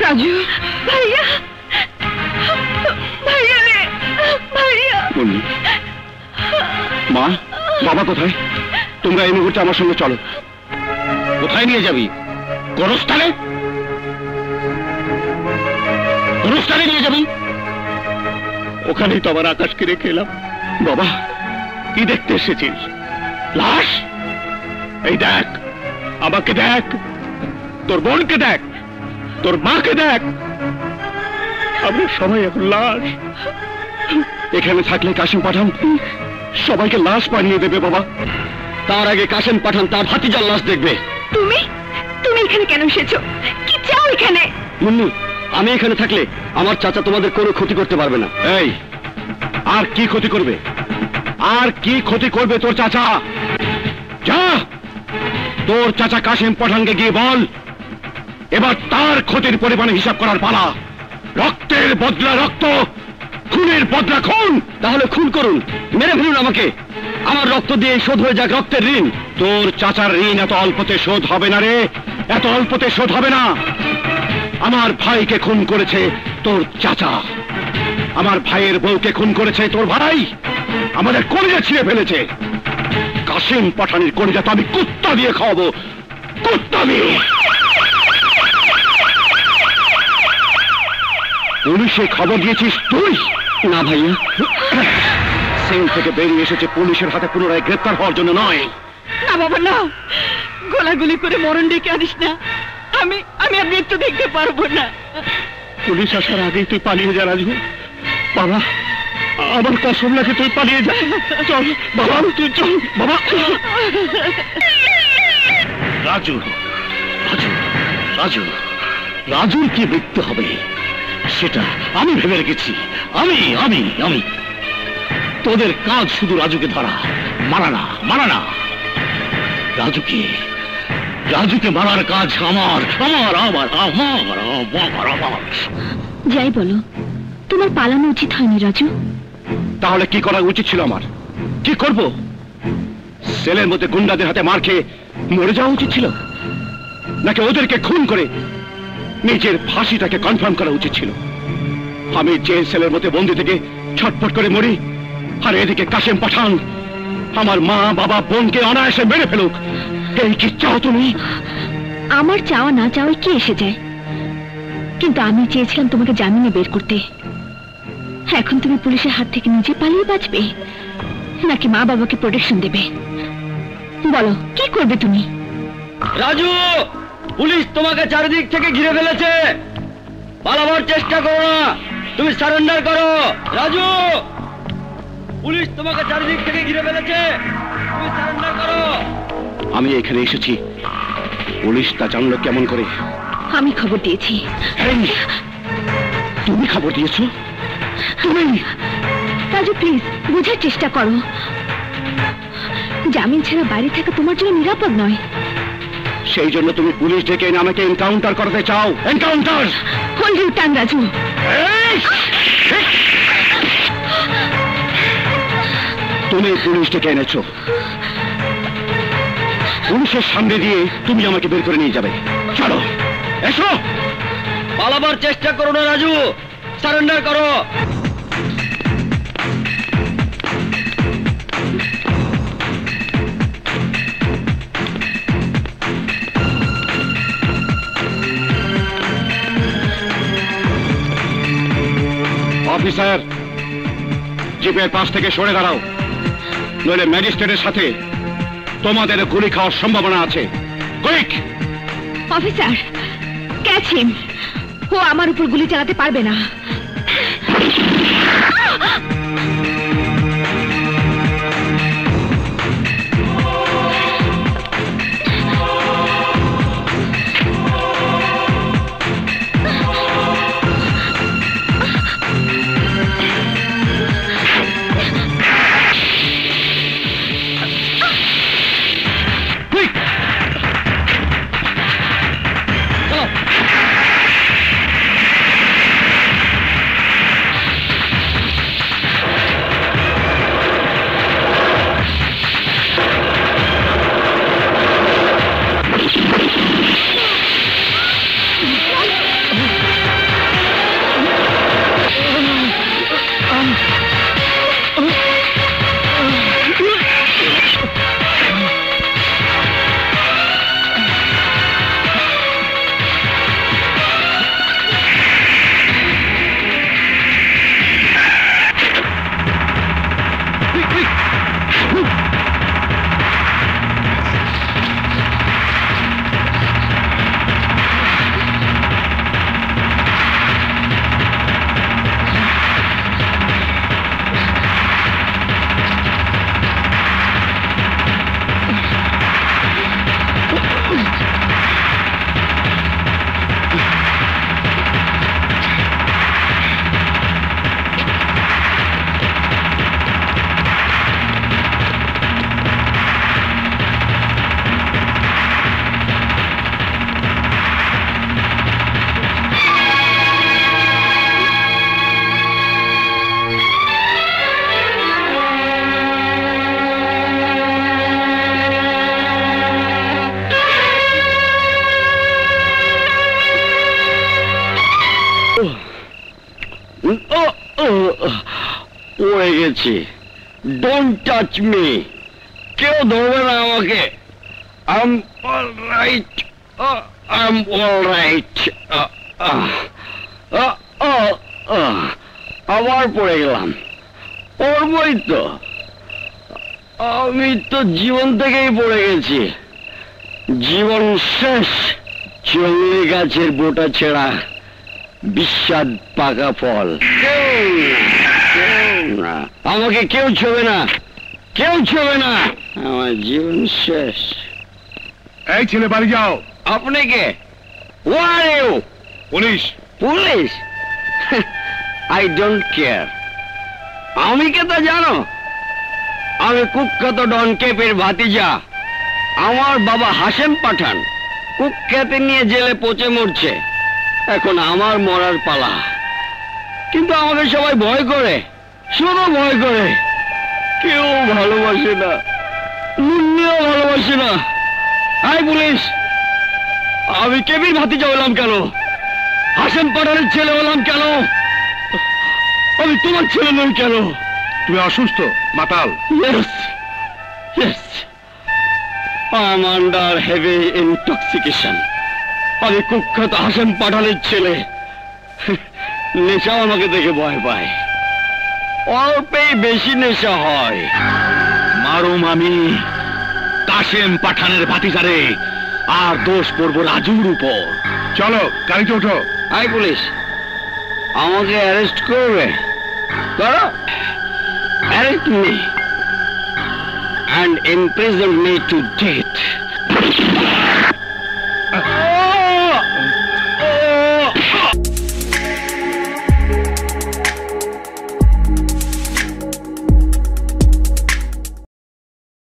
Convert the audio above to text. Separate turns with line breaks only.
রাজু ভাইয়া, ভাইয়া রে, ভাইয়া।
মা, বাবা কোথায়? তোমরা এই মুহূর্তে আমার সঙ্গে চলো। কোথায় নিয়ে যাবি? গোরস্থানে? গোরস্থানে নিয়ে যাবি? ওখানেই তো আমার আকাশকে রেখে এলাম। বাবা, কি দেখতে এসেছিস? লাশ? এই দেখ, আমাকে দেখ, তোর বোনকে দেখ, তোর মাকে দেখ, আমরা সবাই এখন লাশ। এখানে থাকলে কাশিম পাঠান সবাইকে লাশ বানিয়ে দেবে বাবা। তার আগে কাশিম পাঠান তার ভাতিজার লাশ দেখবে।
তুমি তুমি এখানে কেন এসেছো? কি চাও এখানে?
মুন্নি, আমি এখানে থাকলে আমার চাচা তোমাদের কোনো ক্ষতি করতে পারবে না। এই, আর কি ক্ষতি করবে? আর কি ক্ষতি করবে তোর চাচা? যা, তোর চাচা কাশিম পাঠানকে গিয়ে বল, এবার তার ক্ষতির পরিমাণে হিসাব করার পালা। রক্তের বদলা রক্ত, খুনের বদলা খুন। তাহলে খুন করুন, মেরে ফেলুন আমাকে। আমার রক্ত দিয়ে শোধ হয়ে যাক রক্তের ঋণ। তোর চাচার ঋণ এত অল্পতে শোধ হবে না রে, এত অল্পতে শোধ হবে না। আমার ভাইকে খুন করেছে তোর চাচা, আমার ভাইয়ের বউকে খুন করেছে তোর ভাই, আমাদের কলিজা ছিঁড়ে ফেলেছে। কাশিম পাঠানের কলিজা তো আমি কুত্তা দিয়ে খাওয়াবো, কুত্তা দিয়ে। পুলিশে খবর দিয়েছিস তুই? না ভাইয়া, সেল থেকে বেরিয়ে এসেছে পুলিশের হাতে পুনরায় গ্রেপ্তার হওয়ার জন্য নয়।
না বাবা না, গোলাগুলি করে মরণ ডেকে আনিস না। আমি আমি আর মৃত্যু দেখতে পারবো না।
পুলিশ আসার আগেই তুই পালিয়ে যা রাজু। বাবা, আমার কসম লাগে তুই পালিয়ে যা। চল বাবা, তুই চল বাবা। রাজু, রাজু, রাজু, রাজুর কি মৃত্যু হবে সেটা আমি ভেবে রেখেছি। আমি আমি আমি তোদের কাজ শুধু রাজুকে ধরা, মারা না, মারা না। রাজুকে রাজুকে মারার কাজ আমার আমার আমার আমার আমার আমার।
যাই বলো, তোমার পালানো উচিত হয়নি রাজু।
তাহলে কি করা উচিত ছিল আমার? কি করব? সেলের মধ্যে গুন্ডাদের হাতে মার খেয়ে মরে যাওয়া উচিত ছিল, নাকি ওদেরকে খুন করে নিজের ফাঁসিটাকে কনফার্ম করা উচিত ছিল? আমি জেল সেলের মধ্যে বন্দি থেকে ছটফট করে মরি, আর এদিকে কাশিম পাঠান আমার মা বাবা বোনকে অনায়াসে মেরে ফেলুক। এই কি চাও তুমি?
আমার চাওয়া না চাওয়াই কি এসে যায়, কিন্তু আমি চেয়েছিলাম তোমাকে জামিনে বের করতে। এখন তুমি পুলিশের হাত থেকে নিজে পালিয়ে বাঁচবে, নাকি মা বাবাকে প্রোটেকশন দেবে? বলো, কি করবে তুমি?
রাজু, পুলিশ তোমাকে চারিদিক থেকে ঘিরে ফেলেছে, পালাবার চেষ্টা করো না, তুমি সারেন্ডার করো। রাজু, পুলিশ তোমাকে চারিদিক থেকে ঘিরে ফেলেছে, তুমি সারেন্ডার করো।
আমি এখানে এসেছি, পুলিশ তা জানলো কেমন করে?
আমি খবর দিয়েছি।
তুমি খবর দিয়েছো? তুমি?
রাজু প্লিজ বোঝার চেষ্টা করো, জামিন ছাড়া বাইরে থাকা তোমার জন্য নিরাপদ নয়।
সেই জন্য তুমি পুলিশ ডেকে এনে আমাকে এনকাউন্টার করতে চাও? Encounter!
Hold your tongue Raju.
তুমি পুলিশ ডেকে এনেছো, পুলিশের সামনে দিয়ে তুমি আমাকে বের করে নিয়ে যাবে। চলো, এসো।
পালাবার চেষ্টা করো না রাজু, সারেন্ডার করো।
অফিসার, জিপের পাশ থেকে সরে দাঁড়াও, নইলে ম্যাজিস্ট্রেটের সাথে তোমাদের গুলি খাওয়ার সম্ভাবনা আছে। কুইক!
অফিসার, ক্যাচ হিম। ও আমার উপর গুলি চালাতে পারবে না।
পড়ে গেছি। ডোন্ট টাচ মি, কেউ ধরবে না আমাকে। I am all right. আবার পড়ে গেলাম। পড়বই তো, আমি তো জীবন থেকেই পড়ে গেছি। জীবন শেষ, চঙ্গলি গাছের বোটা ছেঁড়া, বিস্বাদ পাকা ফল। কেউ না, আমাকে কেউ ছোবে না, কেউ ছোবে না, আমার জীবন শেষ।
এই ছেলে বাড়ি যাও।
আপনি কে? Who are you?
Police.
Police? I don't care. আমি কে তা জানো? আমি কুখ্যাত ডন কেপের ভাতিজা। আমার বাবা হাশেম পাঠান কুখ্যাতি নিয়ে জেলে পচে মরছে। এখন আমার মরার পালা। কিন্তু আমাকে সবাই ভয় করে, শুধু ভয় করে। কেউ ভালোবাসে না, মুন্নিও ভালোবাসে না। আই পুলিশ, আমি কেবির ভাতিজা হলাম কেন? হাশেম পাঠানের ছেলে হলাম কেন? আমি তোমার ছেলে নই কেন?
তুমি অসুস্থ, মাতাল।
Yes, yes. I'm under heavy intoxication. আমি কুখ্যাত হাশেম পাঠানের ছেলে। নেশাও আমাকে দেখে ভয় পায়। অল্পেই বেশি নেশা হয়।
মারুম আমি কাশেম পাঠানের ভাতিজারে, আর দোষ পড়বো রাজুর উপর। চলো গাড়িতে ওঠো।
আই পুলিশ, আমাকে অ্যারেস্ট করবে? করো, arrest me and imprison me to death.